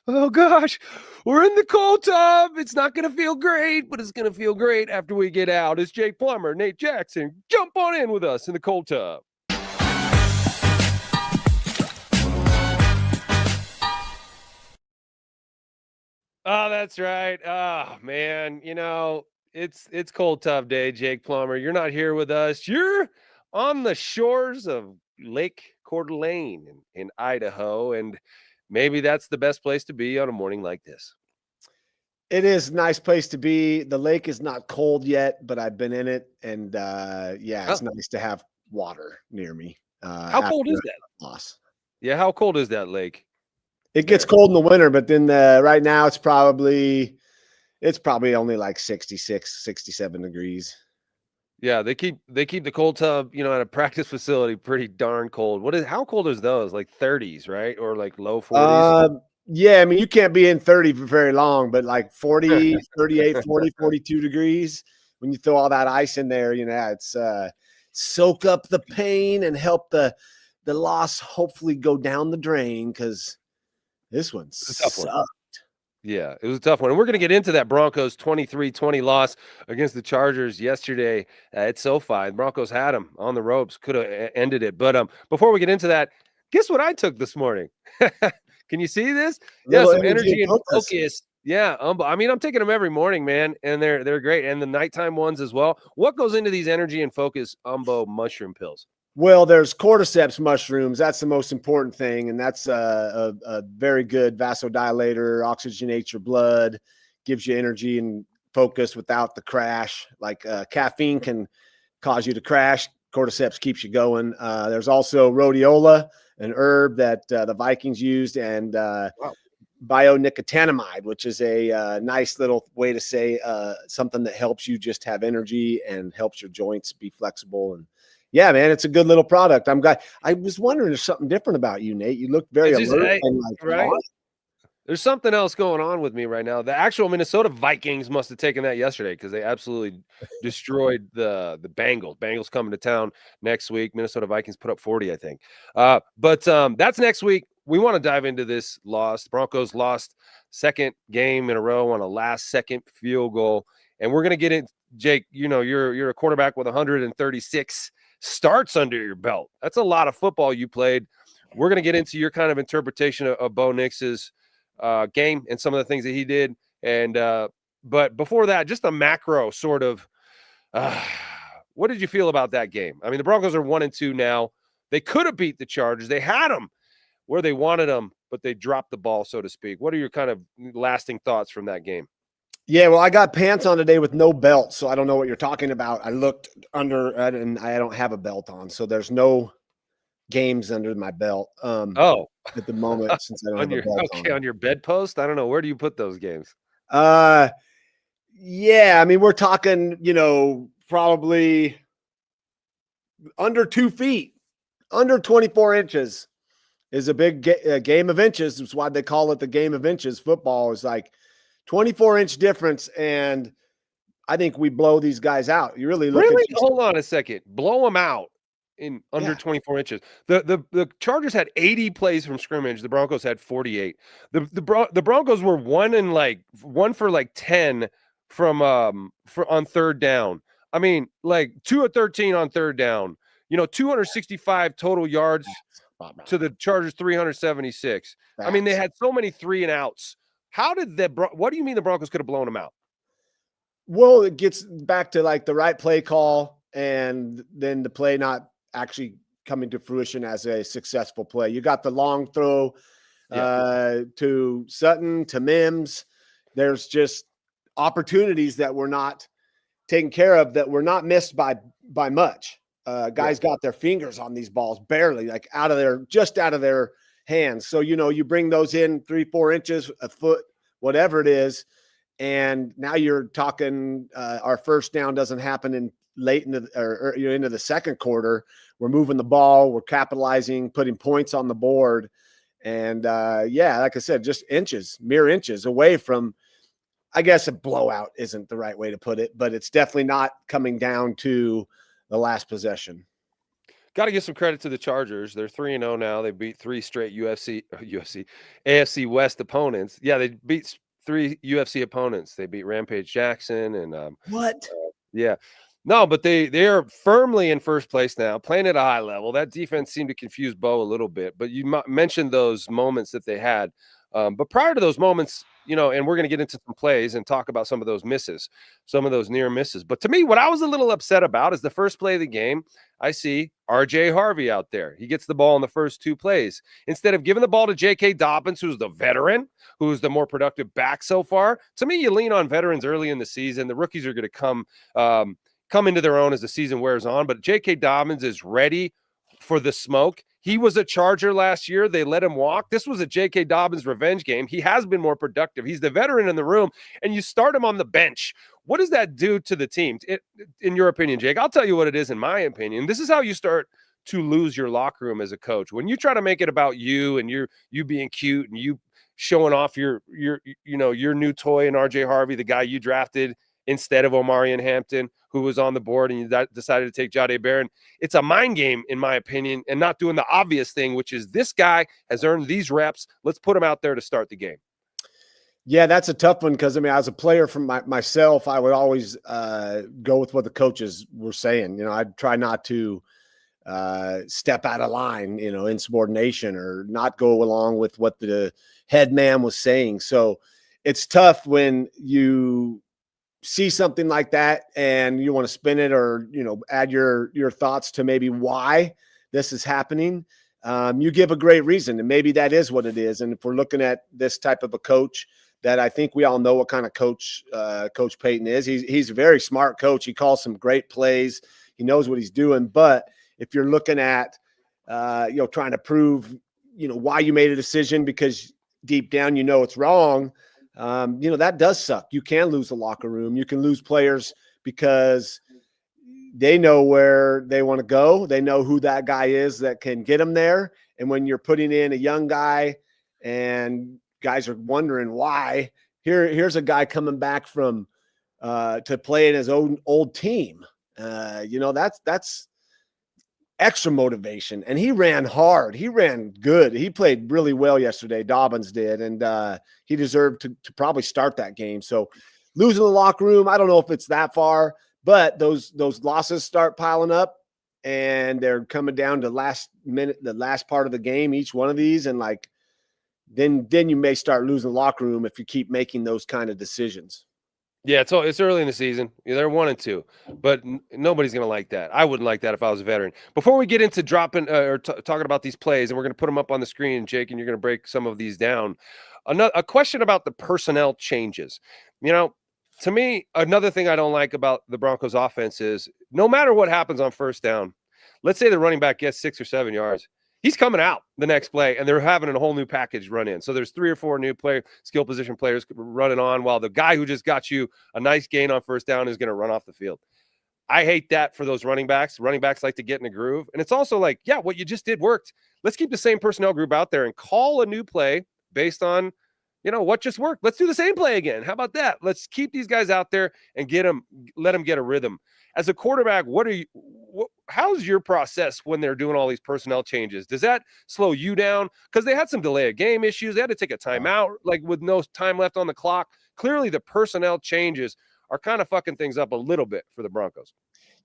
Oh gosh, we're in the cold tub. It's not going to feel great, but it's going to feel great after we get out. It's Jake Plummer, Nate Jackson. Jump on in with us in the cold tub. Oh, that's right. Oh man, it's cold tub day, Jake Plummer. You're not here with us. You're on the shores of Lake Coeur d'Alene in Idaho, and maybe that's the best place to be on a morning like this. It is a nice place to be. The lake is not cold yet, but I've been in it, and it's nice to have water near me. How cold is that? Loss. Yeah, how cold is that lake? It gets cold in the winter, but then right now it's probably only like 66, 67 degrees. Yeah, they keep the cold tub, at a practice facility pretty darn cold. How cold is those? Like 30s, right? Or like low 40s? Yeah, I mean, you can't be in 30 for very long, but like 40, 38, 40, 42 degrees, when you throw all that ice in there, it's soak up the pain and help the loss hopefully go down the drain, because this one sucked. Yeah, it was a tough one. And we're going to get into that Broncos 23-20 loss against the Chargers yesterday at SoFi. The Broncos had them on the ropes, could have ended it. But before we get into that, guess what I took this morning? Can you see this? Yeah, some energy and focus. Yeah, I mean, I'm taking them every morning, man, and they're great. And the nighttime ones as well. What goes into these energy and focus Umbo mushroom pills? Well, there's cordyceps mushrooms. That's the most important thing, and that's a very good vasodilator, oxygenates your blood, gives you energy and focus without the crash. Like caffeine can cause you to crash. Cordyceps keeps you going. There's also rhodiola, an herb that the Vikings used, and bionicotinamide, which is a nice little way to say something that helps you just have energy and helps your joints be flexible. And yeah, man, it's a good little product. I'm glad. I was wondering, there's something different about you, Nate. You look very alert and right. There's something else going on with me right now. The actual Minnesota Vikings must have taken that yesterday, because they absolutely destroyed the Bengals. Bengals coming to town next week. Minnesota Vikings put up 40, I think. But that's next week. We want to dive into this loss. The Broncos lost second game in a row on a last-second field goal. And we're going to get in. Jake, you're a quarterback with 136 starts under your belt. That's a lot of football you played. We're going to get into your kind of interpretation of Bo Nix's game and some of the things that he did. And but before that, just a macro sort of what did you feel about that game? I mean, the Broncos are 1-2 now. They could have beat the Chargers. They had them where they wanted them, but they dropped the ball, so to speak. What are your kind of lasting thoughts from that game? Yeah, well, I got pants on today with no belt, so I don't know what you're talking about. I looked under, and I don't have a belt on, so there's no games under my belt. At the moment, since I don't have a belt on. On your bedpost? I don't know. Where do you put those games? Yeah, I mean, we're talking, probably under 2 feet, under 24 inches is a big game of inches. That's why they call it the game of inches. Football is like 24-inch difference, and I think we blow these guys out. You really look at hold on a second. Blow them out in under 24 inches. The Chargers had 80 plays from scrimmage. The Broncos had 48. The Broncos were one for 10 from on third down. I mean, like 2 of 13 on third down. 265 total yards to the Chargers 376. I mean, they had so many 3-and-outs. What do you mean the Broncos could have blown them out? Well, it gets back to like the right play call, and then the play not actually coming to fruition as a successful play. You got the long throw to Sutton, to Mims. There's just opportunities that were not taken care of, that were not missed by much. Guys got their fingers on these balls, barely, like just out of their hands. So, you bring those in 3-4 inches, a foot, whatever it is. And now you're talking, our first down doesn't happen late into the second quarter. We're moving the ball, we're capitalizing, putting points on the board. And like I said, just mere inches away from, I guess a blowout isn't the right way to put it, but it's definitely not coming down to the last possession. Got to give some credit to the Chargers. They're 3-0 now. They beat 3 straight AFC West opponents. Yeah, they beat 3 UFC opponents. They beat Rampage Jackson and What? yeah. No, but they are firmly in first place now, playing at a high level. That defense seemed to confuse Bo a little bit, but you mentioned those moments that they had. But prior to those moments, and we're going to get into some plays and talk about some of those misses, some of those near misses. But to me, what I was a little upset about is the first play of the game. I see RJ Harvey out there. He gets the ball in the first 2 plays. Instead of giving the ball to J.K. Dobbins, who's the veteran, who's the more productive back so far. To me, you lean on veterans early in the season. The rookies are going to come into their own as the season wears on. But J.K. Dobbins is ready for the smoke. He was a Charger last year. They let him walk. This was a J.K. Dobbins revenge game. He has been more productive. He's the veteran in the room, and you start him on the bench. What does that do to the team? In your opinion, Jake? I'll tell you what it is in my opinion. This is how you start to lose your locker room as a coach. When you try to make it about you and you being cute and you showing off your new toy in RJ Harvey, the guy you drafted instead of Omarion Hampton, who was on the board, and you decided to take Jahdae Barron. It's a mind game, in my opinion, and not doing the obvious thing, which is this guy has earned these reps. Let's put him out there to start the game. Yeah, that's a tough one because, as a player from myself, I would always go with what the coaches were saying. I'd try not to step out of line, insubordination, or not go along with what the head man was saying. So it's tough when you see something like that and you want to spin it or, add your thoughts to maybe why this is happening. You give a great reason, and maybe that is what it is. And if we're looking at this type of a coach that I think we all know what kind of coach Coach Payton is, he's a very smart coach. He calls some great plays. He knows what he's doing. But if you're looking at, trying to prove, why you made a decision because deep down, it's wrong, that does suck. You can lose the locker room. You can lose players because they know where they want to go. They know who that guy is that can get them there. And when you're putting in a young guy and guys are wondering why, here's a guy coming back from to play in his own old team. That's extra motivation. And he ran hard. He ran good. He played really well yesterday. Dobbins did. And he deserved to probably start that game. So losing the locker room, I don't know if it's that far, but those losses start piling up and they're coming down to the last part of the game, each one of these. And then you may start losing the locker room if you keep making those kind of decisions. Yeah, it's early in the season. They're 1-2, but nobody's going to like that. I wouldn't like that if I was a veteran. Before we get into dropping or talking about these plays, and we're going to put them up on the screen, Jake, and you're going to break some of these down. A question about the personnel changes. To me, another thing I don't like about the Broncos offense is no matter what happens on first down, let's say the running back gets 6 or 7 yards. He's coming out the next play, and they're having a whole new package run in. So there's 3 or 4 new skill position players running on while the guy who just got you a nice gain on first down is going to run off the field. I hate that for those running backs. Running backs like to get in a groove. And it's also like, yeah, what you just did worked. Let's keep the same personnel group out there and call a new play based on, what just worked. Let's do the same play again. How about that? Let's keep these guys out there and let them get a rhythm. As a quarterback, how's your process when they're doing all these personnel changes? Does that slow you down? Because they had some delay of game issues. They had to take a timeout, with no time left on the clock. Clearly, the personnel changes are kind of fucking things up a little bit for the Broncos.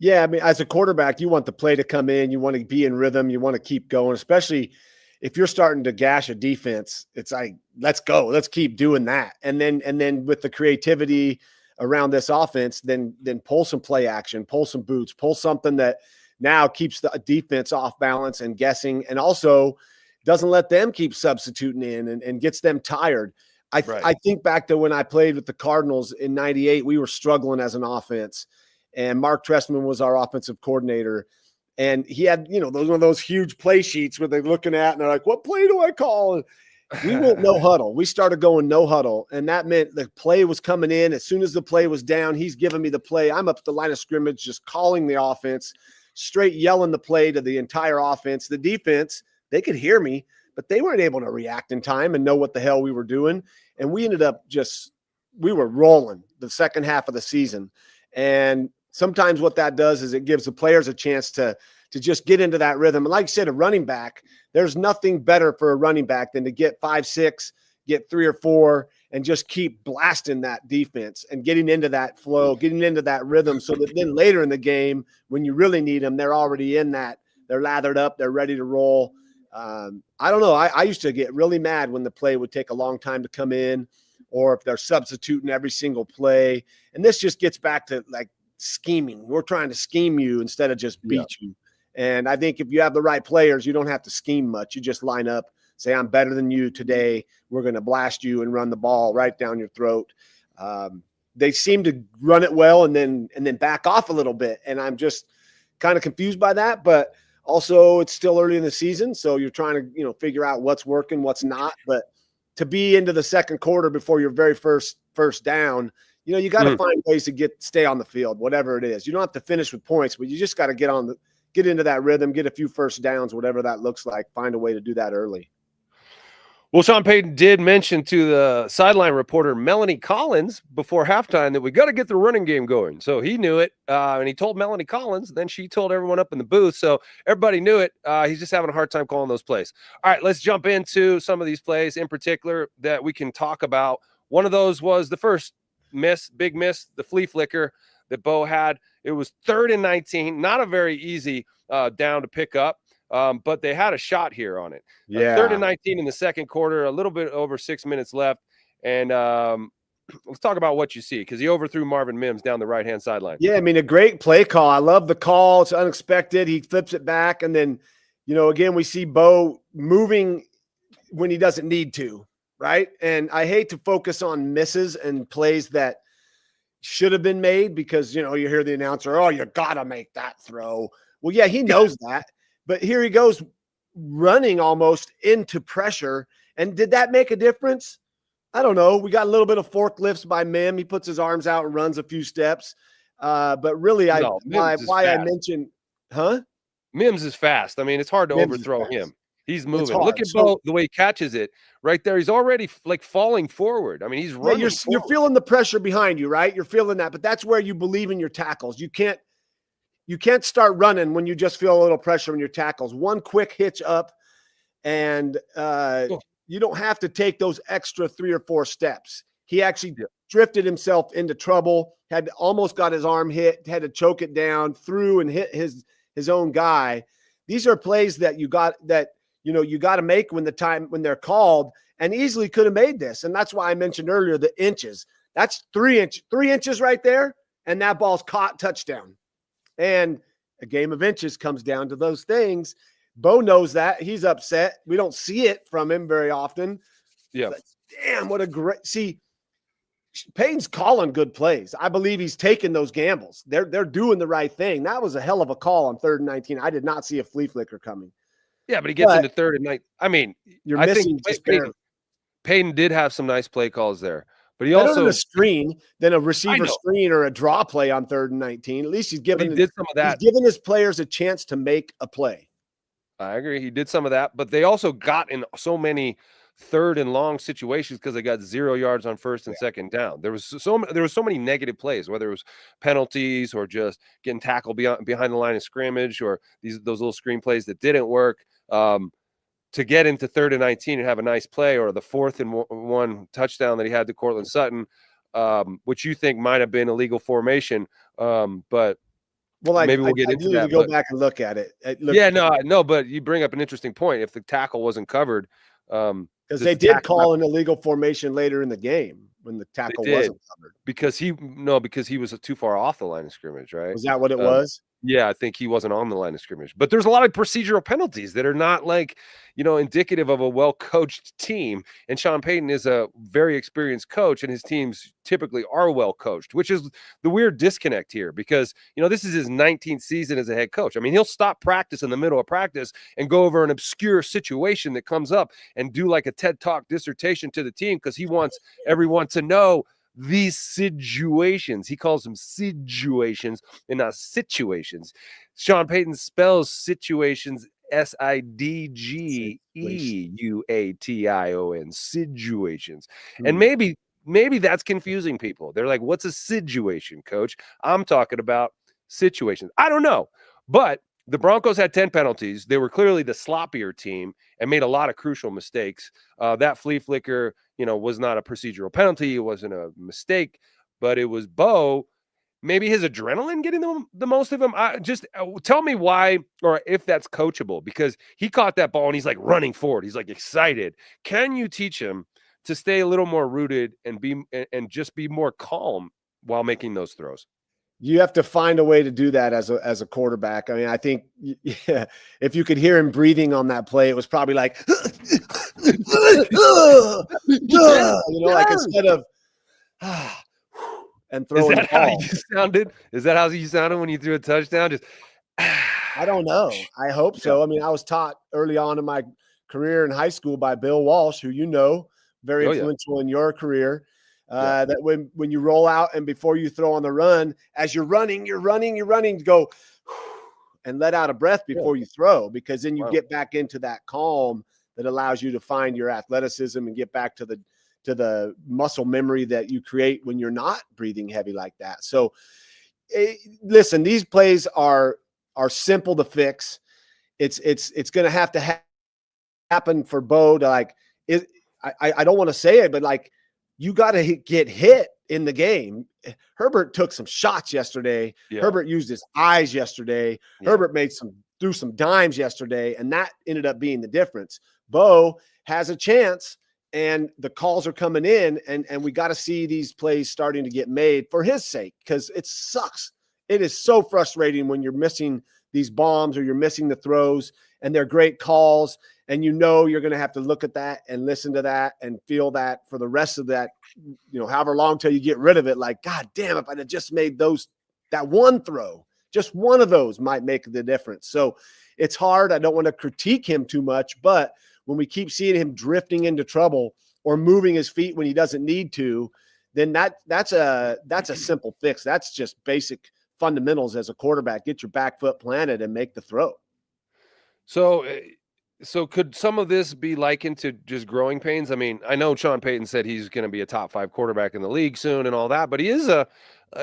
Yeah, as a quarterback, you want the play to come in. You want to be in rhythm. You want to keep going, especially if you're starting to gash a defense. It's like, let's go. Let's keep doing that. And then with the creativity around this offense, then pull some play action, pull some boots, pull something that now keeps the defense off balance and guessing, and also doesn't let them keep substituting in and gets them tired. I think back to when I played with the Cardinals in '98, we were struggling as an offense, and Mark Trestman was our offensive coordinator. And he had, one of those huge play sheets where they're looking at and they're like, what play do I call? We went no huddle. We started going no huddle. And that meant the play was coming in. As soon as the play was down, he's giving me the play. I'm up at the line of scrimmage, just calling the offense, straight yelling the play to the entire offense. The defense, they could hear me, but they weren't able to react in time and know what the hell we were doing. And we ended up we were rolling the second half of the season. And sometimes what that does is it gives the players a chance to to just get into that rhythm. And like you said, a running back, there's nothing better for a running back than to get 5, 6, get 3 or 4, and just keep blasting that defense and getting into that flow, getting into that rhythm, so that then later in the game, when you really need them, they're already in that. They're lathered up. They're ready to roll. I don't know. I used to get really mad when the play would take a long time to come in, or if they're substituting every single play. And this just gets back to like scheming. We're trying to scheme you instead of just beat you. And I think if you have the right players, you don't have to scheme much. You just line up, say, I'm better than you today. We're going to blast you and run the ball right down your throat. They seem to run it well and then back off a little bit. And I'm just kind of confused by that. But also, it's still early in the season, so you're trying to, figure out what's working, what's not. But to be into the second quarter before your very first down, you got to find ways to stay on the field, whatever it is. You don't have to finish with points, but you just got to get into that rhythm, get a few first downs, whatever that looks like. Find a way to do that early. Well, Sean Payton did mention to the sideline reporter Melanie Collins before halftime that we got to get the running game going. So he knew it, and he told Melanie Collins. Then she told everyone up in the booth. So everybody knew it. He's just having a hard time calling those plays. All right, let's jump into some of these plays in particular that we can talk about. One of those was the first big miss, the flea flicker that Bo had. It was 3rd and 19, not a very easy down to pick up. But they had a shot here on it. 3rd and 19 in the second quarter, a little bit over 6 minutes left. And let's talk about what you see, because he overthrew Marvin Mims down the right-hand sideline. Yeah, I mean, a great play call. I love the call. It's unexpected. He flips it back. And then, again, we see Bo moving when he doesn't need to, right? And I hate to focus on misses and plays that should have been made because, you hear the announcer, oh, you got to make that throw. Well, yeah, he knows that. But here he goes running almost into pressure. And did that make a difference? I don't know. We got a little bit of forklifts by Mim. He puts his arms out and runs a few steps. But really, why I mentioned, Mims is fast. I mean, it's hard to overthrow him. He's moving. Look at Bo, the way he catches it right there. He's already like falling forward. I mean, he's running. You're feeling the pressure behind you, right? You're feeling that. But that's where you believe in your tackles. You can't start running when you just feel a little pressure in your tackles. One quick hitch up, and you don't have to take those extra 3 or 4 steps. He actually drifted himself into trouble, almost got his arm hit, had to choke it down, threw and hit his own guy. These are plays that you got to make when they're called, and easily could have made this. And that's why I mentioned earlier the inches. That's 3 inches right there, and that ball's caught, touchdown. And a game of inches comes down to those things. Bo knows that. He's upset. We don't see it from him very often. Yeah. But damn, what a great – see, Payton's calling good plays. I believe he's taking those gambles. They're doing the right thing. That was a hell of a call on 3rd and 19. I did not see a flea flicker coming. Yeah, but he gets into 3rd and 19. I mean, I think Payton did have some nice play calls there. But he better also than a screen than a receiver screen or a draw play on 3rd and 19. At least he did some of that. He's giving his players a chance to make a play. I agree. He did some of that, but they also got in so many 3rd and long situations because they got 0 yards on 1st and 2nd down. There was so many negative plays, whether it was penalties or just getting tackled behind the line of scrimmage or those little screen plays that didn't work. To get into 3rd and 19 and have a nice play, or the 4th and 1 touchdown that he had to Cortland Sutton, which you think might have been illegal formation. But maybe we'll get into that. To go back and look at it. No, but you bring up an interesting point. If the tackle wasn't covered, because they did call an illegal formation later in the game when the tackle wasn't covered. Because he was too far off the line of scrimmage, right? Was that what it was? Yeah, I think he wasn't on the line of scrimmage. But there's a lot of procedural penalties that are not indicative of a well-coached team. And Sean Payton is a very experienced coach, and his teams typically are well-coached, which is the weird disconnect here because, this is his 19th season as a head coach. I mean, he'll stop practice in the middle of practice and go over an obscure situation that comes up and do like a TED Talk dissertation to the team because he wants everyone to know these situations. He calls them situations and not situations. Sean Payton spells situations Sidgeuation, situations. And maybe that's confusing people. They're like, what's a situation, coach? I'm talking about situations. I don't know. But the Broncos had 10 penalties. They were clearly the sloppier team and made a lot of crucial mistakes. That flea flicker, was not a procedural penalty. It wasn't a mistake, but it was Bo. Maybe his adrenaline getting the most of him. Just tell me why, or if that's coachable, because he caught that ball and he's like running forward. He's like excited. Can you teach him to stay a little more rooted and just be more calm while making those throws? You have to find a way to do that as a quarterback. I mean, I think if you could hear him breathing on that play, it was probably like, like instead of and throwing. Is that how you sounded? Is that how you sounded when you threw a touchdown? Just I don't know. I hope so. I mean, I was taught early on in my career in high school by Bill Walsh, who very influential in your career. That when you roll out and before you throw on the run, as you're running to go and let out a breath before you throw, because then you get back into that calm that allows you to find your athleticism and get back to the muscle memory that you create when you're not breathing heavy like that. So listen, these plays are simple to fix. It's going to have to happen for Bo to I don't want to say it, but you got to get hit in the game. Herbert took some shots yesterday. Yeah. Herbert used his eyes yesterday. Yeah. Herbert threw some dimes yesterday, and that ended up being the difference. Bo has a chance, and the calls are coming in, and we got to see these plays starting to get made for his sake, because it sucks. It is so frustrating when you're missing these bombs or you're missing the throws, and they're great calls. And you're going to have to look at that and listen to that and feel that for the rest of that, however long till you get rid of it. Like, God damn, if I'd have just made that one throw, just one of those might make the difference. So it's hard. I don't want to critique him too much, but when we keep seeing him drifting into trouble or moving his feet when he doesn't need to, then that's a simple fix. That's just basic fundamentals as a quarterback. Get your back foot planted and make the throw. So could some of this be likened to just growing pains? I mean, I know Sean Payton said he's going to be a top 5 quarterback in the league soon and all that, but he is a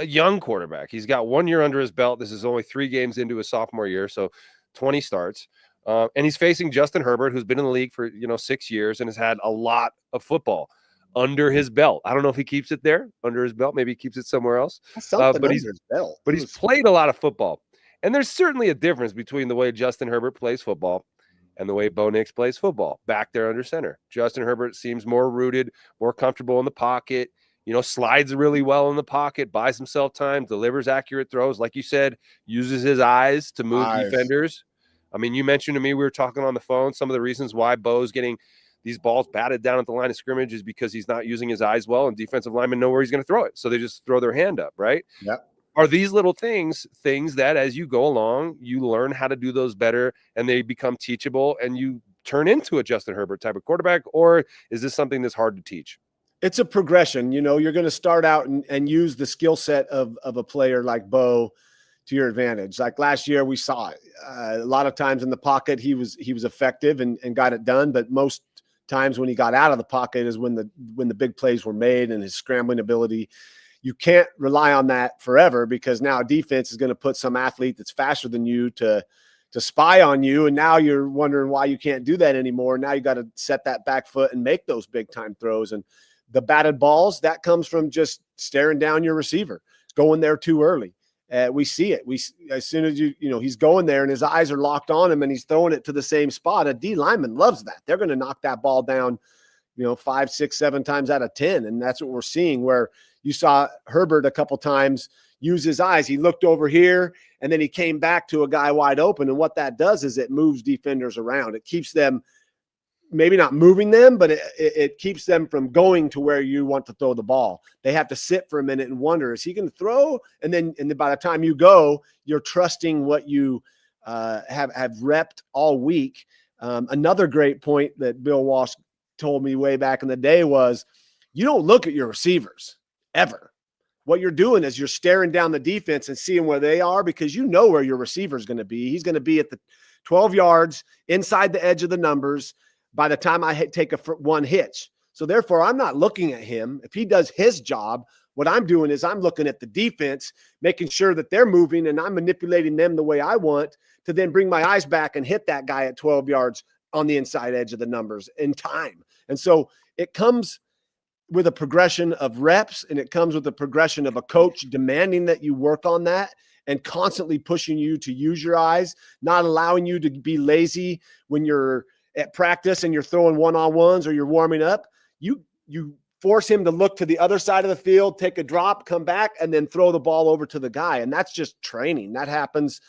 young quarterback. He's got 1 year under his belt. This is only 3 games into his sophomore year, so 20 starts. And he's facing Justin Herbert, who's been in the league for 6 years and has had a lot of football under his belt. I don't know if he keeps it there under his belt. Maybe he keeps it somewhere else. But he's played a lot of football. And there's certainly a difference between the way Justin Herbert plays football and the way Bo Nix plays football back there under center. Justin Herbert seems more rooted, more comfortable in the pocket, slides really well in the pocket, buys himself time, delivers accurate throws. Like you said, uses his eyes to move defenders. I mean, you mentioned to me, we were talking on the phone, some of the reasons why Bo's getting these balls batted down at the line of scrimmage is because he's not using his eyes well, and defensive linemen know where he's going to throw it. So they just throw their hand up, right? Yep. Are these little things that as you go along, you learn how to do those better and they become teachable and you turn into a Justin Herbert type of quarterback? Or is this something that's hard to teach? It's a progression. You're going to start out and use the skill set of a player like Bo to your advantage. Like last year, we saw it. A lot of times in the pocket, he was effective and got it done. But most times when he got out of the pocket is when the big plays were made, and his scrambling ability. You can't rely on that forever, because now defense is going to put some athlete that's faster than you to spy on you. And now you're wondering why you can't do that anymore. Now you got to set that back foot and make those big time throws. And the batted balls, that comes from just staring down your receiver, going there too early. We see it. As soon as he's going there and his eyes are locked on him and he's throwing it to the same spot. A D lineman loves that. They're going to knock that ball down, 5, 6, 7 times out of 10. And that's what we're seeing, where you saw Herbert a couple times use his eyes. He looked over here and then he came back to a guy wide open. And what that does is it moves defenders around. It keeps them, maybe not moving them, but it keeps them from going to where you want to throw the ball. They have to sit for a minute and wonder, is he going to throw? And then by the time you go, you're trusting what you have repped all week. Another great point that Bill Walsh told me way back in the day was, you don't look at your receivers ever. What you're doing is you're staring down the defense and seeing where they are, because you know where your receiver is going to be. He's going to be at the 12 yards inside the edge of the numbers by the time I take one hitch. So therefore, I'm not looking at him. If he does his job, what I'm doing is I'm looking at the defense, making sure that they're moving, and I'm manipulating them the way I want to then bring my eyes back and hit that guy at 12 yards on the inside edge of the numbers in time. And so it comes with a progression of reps, and it comes with a progression of a coach demanding that you work on that and constantly pushing you to use your eyes, not allowing you to be lazy when you're at practice and you're throwing one-on-ones or you're warming up. You force him to look to the other side of the field, take a drop, come back, and then throw the ball over to the guy. And that's just training. That happens.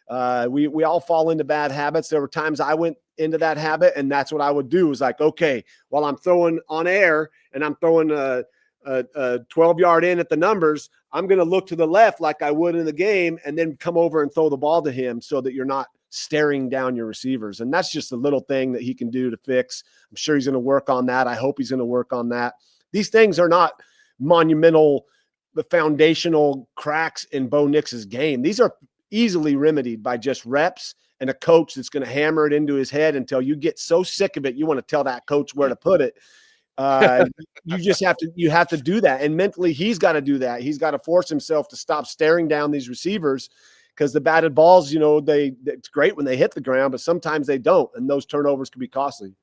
We all fall into bad habits. There were times I went into that habit, and that's what I would do is like, okay, while I'm throwing on air and I'm throwing a 12-yard in at the numbers, I'm going to look to the left like I would in the game and then come over and throw the ball to him so that you're not staring down your receivers. And that's just a little thing that he can do to fix. I'm sure he's going to work on that. I hope he's going to work on that. These things are not monumental, the foundational cracks in Bo Nix's game. These are easily remedied by just reps and a coach that's going to hammer it into his head until you get so sick of it you want to tell that coach where to put it. You have to do that. And mentally, he's got to do that. He's got to force himself to stop staring down these receivers, because the batted balls, it's great when they hit the ground, but sometimes they don't. And those turnovers can be costly.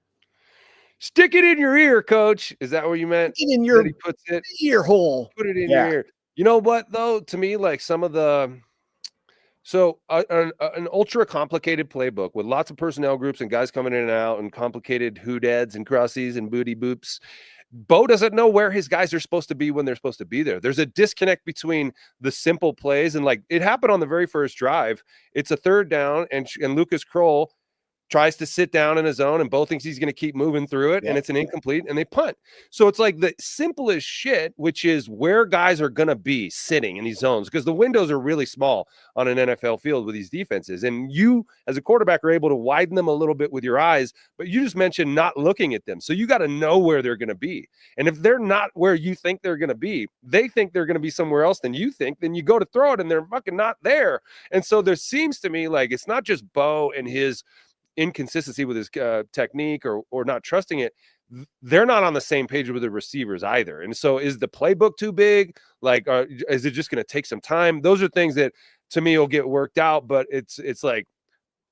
Stick it in your ear, coach. Is that where you meant? Stick it in your he puts it ear hole. Put it in your ear. You know what, though? To me, like some of the an ultra complicated playbook with lots of personnel groups and guys coming in and out and complicated hoodads and crossies and booty boops. Bo doesn't know where his guys are supposed to be when they're supposed to be there. There's a disconnect between the simple plays and, like, it happened on the very first drive. It's a third down, and Lucas Kroll tries to sit down in his zone, and Bo thinks he's going to keep moving through it, and it's an incomplete, and they punt. So it's like the simplest shit, which is where guys are going to be sitting in these zones, because the windows are really small on an NFL field with these defenses. And you, as a quarterback, are able to widen them a little bit with your eyes, but you just mentioned not looking at them. So you got to know where they're going to be. And if they're not where you think they're going to be, they think they're going to be somewhere else than you think, then you go to throw it, and they're fucking not there. And so there seems to me like it's not just Bo and his inconsistency with his technique or not trusting it. They're not on the same page with the receivers either. And so is the playbook too big? Like, is it just going to take some time? Those are things that to me will get worked out, but it's like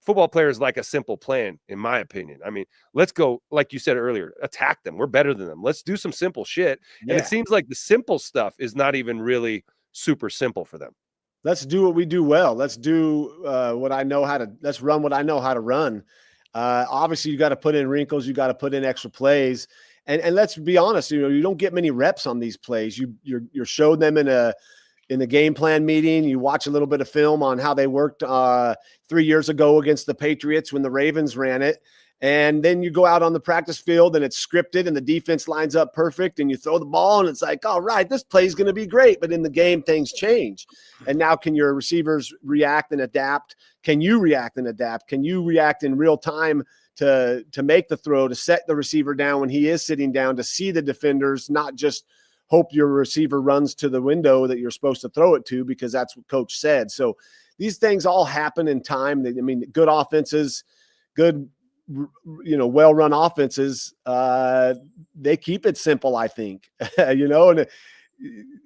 football players like a simple plan, in my opinion. I mean, let's go, like you said earlier, attack them. We're better than them. Let's do some simple shit. Yeah. And it seems like the simple stuff is not even really super simple for them. Let's do what we do well. Let's do what I know how to. Let's run what I know how to run. Obviously, you got to put in wrinkles. You got to put in extra plays. And let's be honest. You don't get many reps on these plays. You're showed them in the game plan meeting. You watch a little bit of film on how they worked 3 years ago against the Patriots when the Ravens ran it. And then you go out on the practice field and it's scripted and the defense lines up perfect and you throw the ball and it's like, all right, this play is going to be great. But in the game, things change. And now can your receivers react and adapt? Can you react and adapt? Can you react in real time to make the throw, to set the receiver down when he is sitting down, to see the defenders, not just hope your receiver runs to the window that you're supposed to throw it to because that's what coach said. So these things all happen in time. I mean, good offenses, good well-run offenses, they keep it simple, I think, and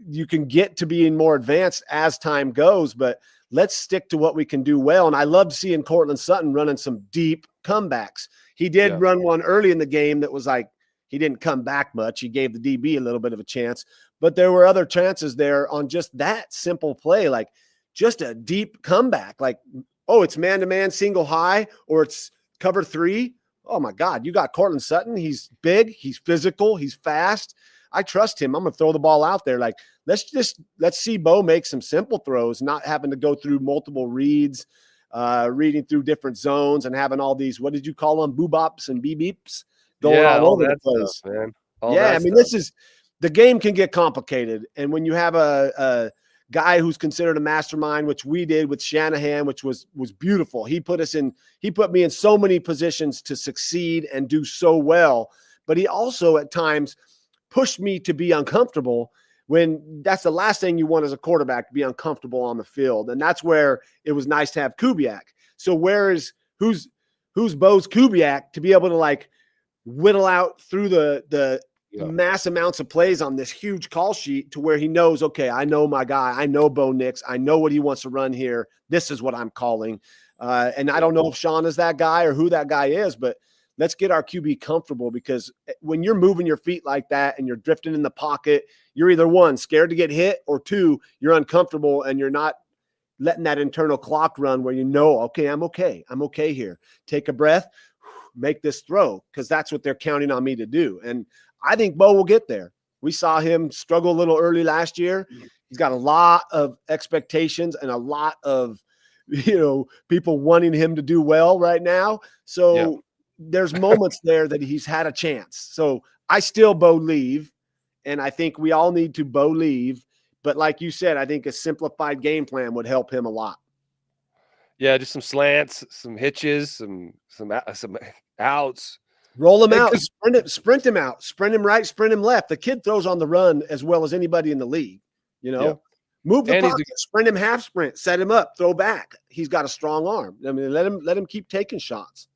you can get to being more advanced as time goes, but let's stick to what we can do well. And I loved seeing Cortland Sutton running some deep comebacks. He did run one early in the game that was like, he didn't come back much. He gave the DB a little bit of a chance, but there were other chances there on just that simple play, like just a deep comeback, like, oh, it's man-to-man single high, or it's cover 3. Oh my God, you got Cortland Sutton. He's big, he's physical, he's fast. I trust him. I'm gonna throw the ball out there. Like, let's see Bo make some simple throws, not having to go through multiple reads, reading through different zones and having all these, what did you call them? Boobops and beeps going all over the place. Stuff, man. I mean, this is, the game can get complicated. And when you have a guy who's considered a mastermind, which we did with Shanahan, which was beautiful. He put me in so many positions to succeed and do so well, but he also at times pushed me to be uncomfortable, when that's the last thing you want as a quarterback, to be uncomfortable on the field. And that's where it was nice to have Kubiak. So who's Bo's Kubiak to be able to like whittle out through the Yeah. mass amounts of plays on this huge call sheet to where he knows, okay, I know my guy. I know Bo Nix. I know what he wants to run here. This is what I'm calling. And I don't know if Sean is that guy or who that guy is, but let's get our QB comfortable, because when you're moving your feet like that and you're drifting in the pocket, you're either one, scared to get hit, or two, you're uncomfortable and you're not letting that internal clock run where you know, okay, I'm okay. I'm okay here. Take a breath, make this throw, because that's what they're counting on me to do. And I think Bo will get there. We saw him struggle a little early last year. He's got a lot of expectations and a lot of, people wanting him to do well right now. So there's moments there that he's had a chance. So I still believe, and I think we all need to believe. But like you said, I think a simplified game plan would help him a lot. Yeah, just some slants, some hitches, some outs. Roll him out, sprint him out, sprint him right, sprint him left. The kid throws on the run as well as anybody in the league. Move the pocket, sprint him half sprint, set him up, throw back. He's got a strong arm. I mean, let him keep taking shots.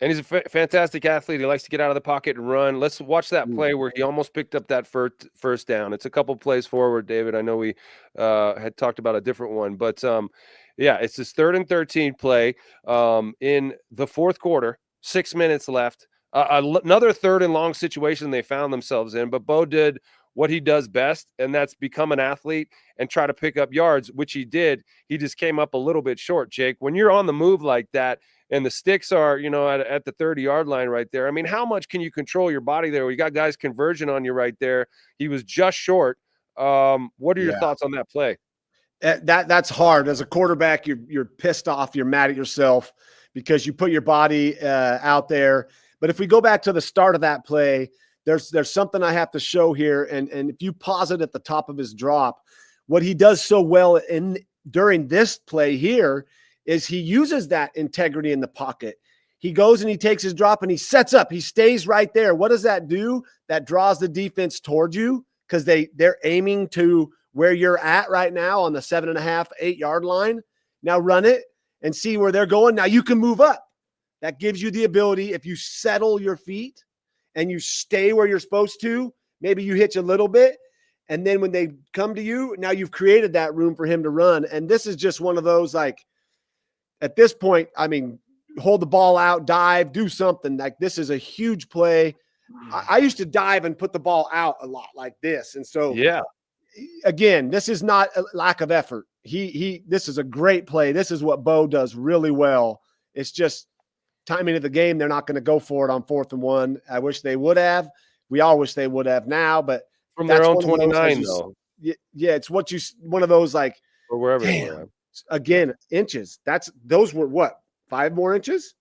And he's a fantastic athlete. He likes to get out of the pocket and run. Let's watch that play where he almost picked up that first down. It's a couple plays forward, David. I know we had talked about a different one, but it's this 3rd and 13 play in the fourth quarter. 6 minutes left. Another 3rd and long situation they found themselves in, but Bo did what he does best, and that's become an athlete and try to pick up yards, which he did. He just came up a little bit short, Jake. When you're on the move like that and the sticks are, at the 30-yard line right there, I mean, how much can you control your body there? We got guys converging on you right there. He was just short. What are your thoughts on that play? That's hard. As a quarterback, you're pissed off. You're mad at yourself because you put your body out there. But if we go back to the start of that play, there's something I have to show here. And if you pause it at the top of his drop, what he does so well during this play here is he uses that integrity in the pocket. He goes and he takes his drop and he sets up. He stays right there. What does that do? That draws the defense towards you, because they're aiming to where you're at right now on the 7.5, 8-yard line. Now run it and see where they're going. Now you can move up. That gives you the ability, if you settle your feet and you stay where you're supposed to, maybe you hitch a little bit. And then when they come to you, now you've created that room for him to run. And this is just one of those, like, at this point, I mean, hold the ball out, dive, do something. Like, this is a huge play. I used to dive and put the ball out a lot like this. And so, again, this is not a lack of effort. This is a great play. This is what Bo does really well. It's just timing of the game. They're not going to go for it on 4th and 1. I wish they would have. We all wish they would have now, but from their own 29, though. Yeah, it's one of those, like, or wherever damn, they were. Again, inches. Those were what, 5 more inches?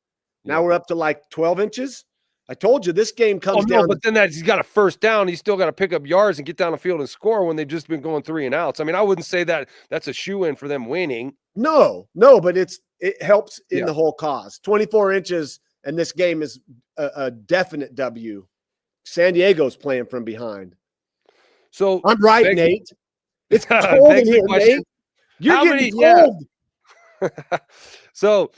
Now we're up to like 12 inches. I told you this game comes down. But then he's got a first down. He's still got to pick up yards and get down the field and score when they've just been going 3 and outs. I mean, I wouldn't say that's a shoe-in for them winning. No, but it helps in the whole cause. 24 inches, and this game is a definite W. San Diego's playing from behind. So I'm right, Nate. It's cold in here, Nate. You're getting cold. So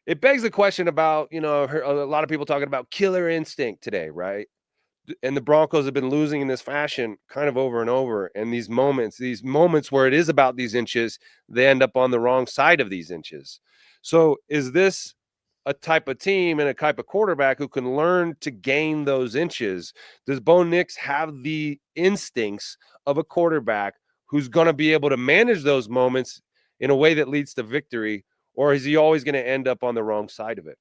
it begs the question about, I heard a lot of people talking about killer instinct today, right? And the Broncos have been losing in this fashion kind of over and over. And these moments where it is about these inches, they end up on the wrong side of these inches. So is this a type of team and a type of quarterback who can learn to gain those inches? Does Bo Nix have the instincts of a quarterback who's going to be able to manage those moments in a way that leads to victory, or is he always going to end up on the wrong side of it?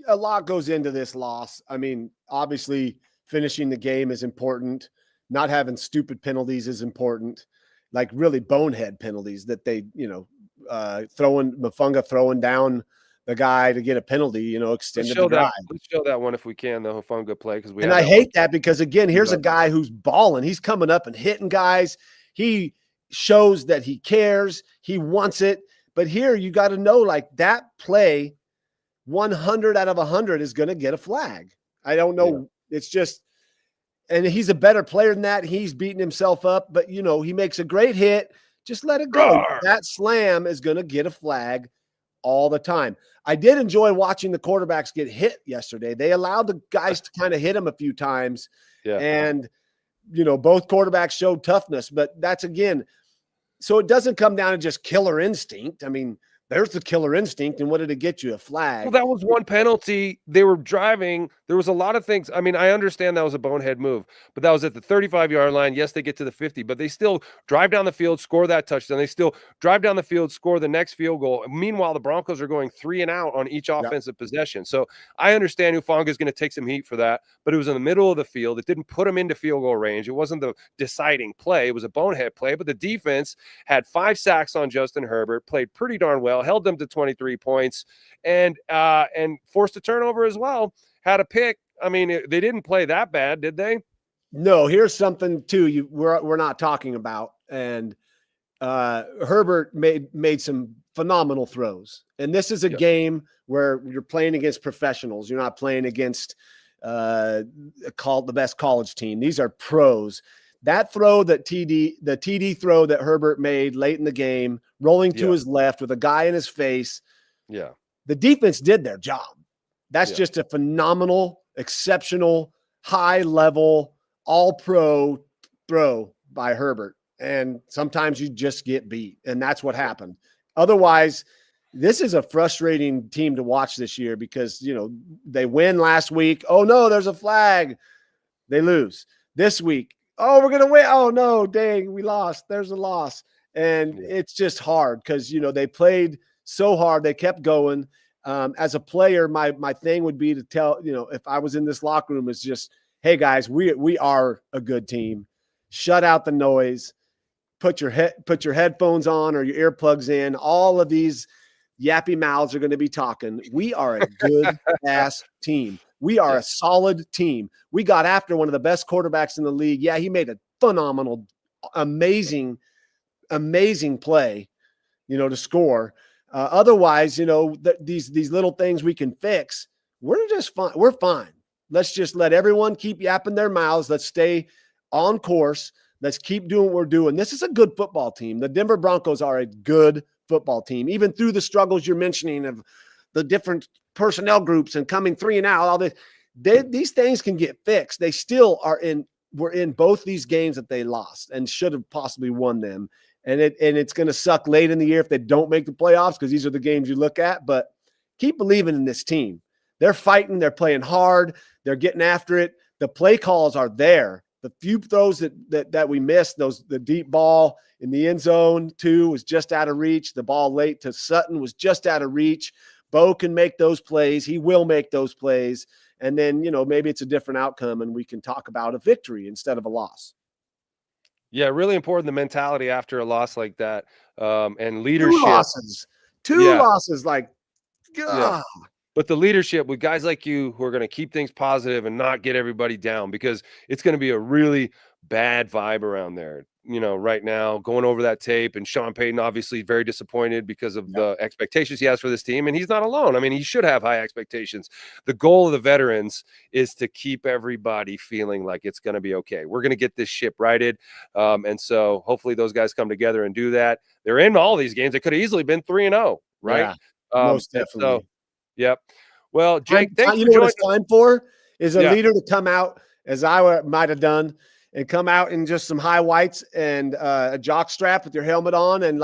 A lot goes into this loss. I mean, obviously finishing the game is important. Not having stupid penalties is important. Like really bonehead penalties that they, Mafunga throwing down the guy to get a penalty, extended the drive. Let's show that one if we can, the Mafunga play. And I hate that because, again, here's a guy who's balling. He's coming up and hitting guys. He shows that he cares. He wants it. But here you got to know, like, that play, 100 out of 100 is going to get a flag. I don't know. Yeah. It's just, and he's a better player than that. He's beating himself up, but he makes a great hit. Just let it go. That slam is going to get a flag all the time. I did enjoy watching the quarterbacks get hit yesterday. They allowed the guys to kind of hit them a few times. Yeah. And, both quarterbacks showed toughness, but that's again, so it doesn't come down to just killer instinct. I mean, there's the killer instinct. And what did it get you? A flag. Well, that was one penalty. They were driving. There was a lot of things. I mean, I understand that was a bonehead move, but that was at the 35-yard line. Yes, they get to the 50, but they still drive down the field, score that touchdown. They still drive down the field, score the next field goal. Meanwhile, the Broncos are going 3 and out on each offensive possession. So I understand Hufanga is going to take some heat for that, but it was in the middle of the field. It didn't put them into field goal range. It wasn't the deciding play. It was a bonehead play, but the defense had 5 sacks on Justin Herbert, played pretty darn well, held them to 23 points, and forced a turnover as well. Had a pick. I mean, they didn't play that bad, did they? No. Here's something too we're not talking about. And Herbert made some phenomenal throws. And this is a game where you're playing against professionals. You're not playing against the best college team. These are pros. That throw the TD throw that Herbert made late in the game, rolling to his left with a guy in his face. Yeah. The defense did their job. That's just a phenomenal, exceptional, high-level, all-pro throw by Herbert. And sometimes you just get beat, and that's what happened. Otherwise, this is a frustrating team to watch this year because, they win last week. Oh, no, there's a flag. They lose. This week, oh, we're going to win. Oh, no, dang, we lost. There's a loss. And it's just hard because, they played so hard. They kept going. As a player, my thing would be to tell, if I was in this locker room, is just, hey guys, we are a good team. Shut out the noise. Put your headphones on or your earplugs in. All of these yappy mouths are going to be talking. We are a good ass team. We are a solid team. We got after one of the best quarterbacks in the league. Yeah, he made a phenomenal, amazing play, to score. Otherwise, these little things we can fix. We're just fine. We're fine. Let's just let everyone keep yapping their mouths. Let's stay on course. Let's keep doing what we're doing. This is a good football team. The Denver Broncos are a good football team, even through the struggles you're mentioning of the different personnel groups and coming 3 and out. All this, these things can get fixed. They still were in both these games that they lost and should have possibly won them. And it's going to suck late in the year if they don't make the playoffs because these are the games you look at. But keep believing in this team. They're fighting. They're playing hard. They're getting after it. The play calls are there. The few throws that we missed, the deep ball in the end zone too was just out of reach. The ball late to Sutton was just out of reach. Bo can make those plays. He will make those plays. And then, maybe it's a different outcome and we can talk about a victory instead of a loss. Yeah, really important, the mentality after a loss like that, and leadership. Two losses, like, God. Yeah. But the leadership with guys like you who are going to keep things positive and not get everybody down because it's going to be a really bad vibe around there. Right now, going over that tape, and Sean Payton obviously very disappointed because of the expectations he has for this team, and he's not alone. I mean, he should have high expectations. The goal of the veterans is to keep everybody feeling like it's going to be okay. We're going to get this ship righted, and so hopefully those guys come together and do that. They're in all these games. They could have easily been 3-0, right? Yeah, most definitely. So, yep. Well, Jake, thanks you for know what joining. it's time for is a leader to come out, as I might have done, and come out in just some high whites and a jock strap with your helmet on and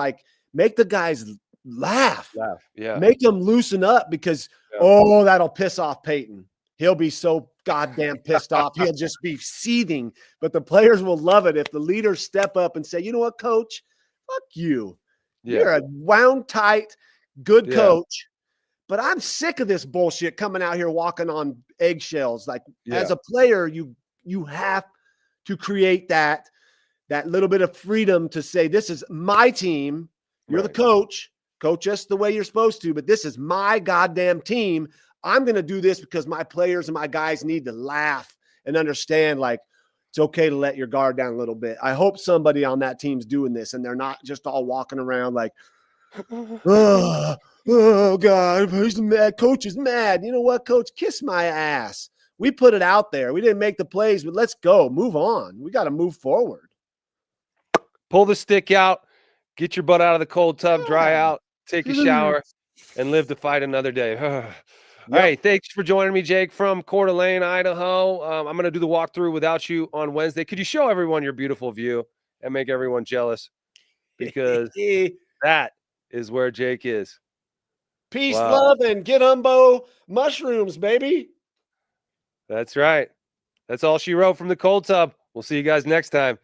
make the guys laugh. Yeah. Make them loosen up because, that'll piss off Peyton. He'll be so goddamn pissed off. He'll just be seething, but the players will love it if the leaders step up and say, you know what, coach, fuck you. You're a wound tight, good coach. But I'm sick of this bullshit coming out here walking on eggshells. As a player, you have to create that little bit of freedom to say, this is my team. You're the coach us the way you're supposed to, but this is my goddamn team. I'm going to do this because my players and my guys need to laugh and understand it's okay to let your guard down a little bit. I hope somebody on that team's doing this and they're not just all walking around oh God, he's mad. Coach is mad. You know what, coach? Kiss my ass. We put it out there. We didn't make the plays, but let's go. Move on. We got to move forward. Pull the stick out. Get your butt out of the cold tub. Dry out. Take a shower. and live to fight another day. All right, thanks for joining me, Jake, from Coeur d'Alene, Idaho. I'm going to do the walkthrough without you on Wednesday. Could you show everyone your beautiful view and make everyone jealous? Because that is where Jake is. Peace, love, and get umbo mushrooms, baby. That's right. That's all she wrote from the cold tub. We'll see you guys next time.